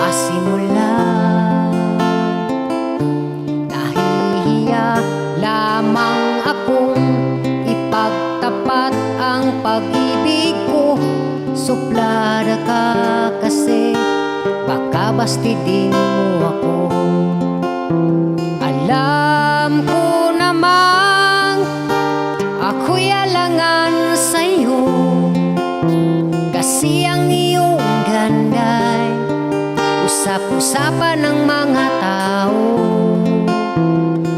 magpasimula. Nahihiya lamang akong ipagtapat ang pag-ibig ko. Suplada ka kasi baka bastidin mo ako. Alam ko namang ako'y alangan sa'yo, kasi ang iyong ganda'y usap-usapan ng mga tao.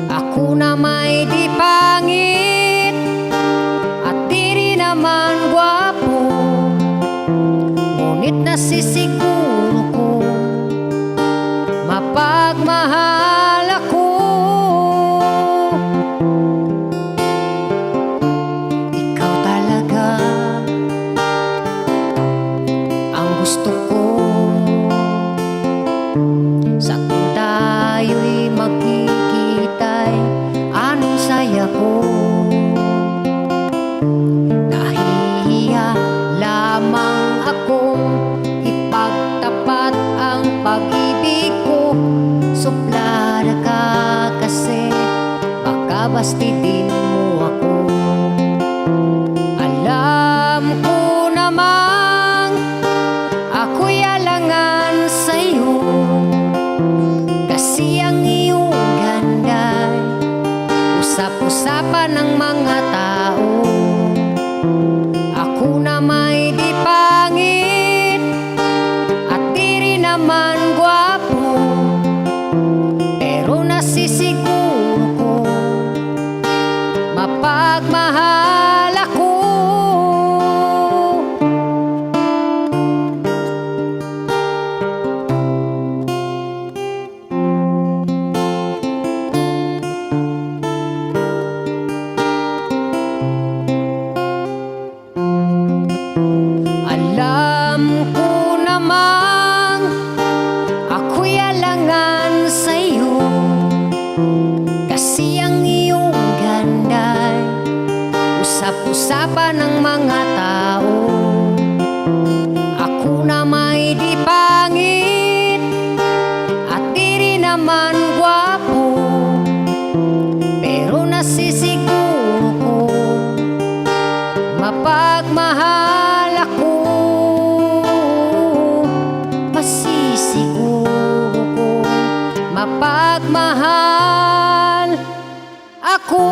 Ako na may di pangit at di rin naman gwapo, ngunit nasisiguro ko mapagmahal ako. Ikaw talaga ang gusto ko. Sa kung tayo'y magkikita'y anong saya ko. Nahihiya lamang akong ipagtapat ang pag-ibig ko. Suplada ka kasi baka bastidin mo ako. Alam ko namang ako'y alangan sa'yo, kasi ang iyong ganda'y usap-usapan ng mga tao. Ako na may di pangit at di rin naman gwapo, pero nasisiguro ko mapagmahal ako. Alam ko namang ako'y alangan sa'yo, kasi ang iyong ganda'y usap-usapan ng mga tao. Ako na may di pangit at di rin naman gwapo, pero nasisiguro ko mapagmahal ako. Masisiguro ko mapagmahal ako.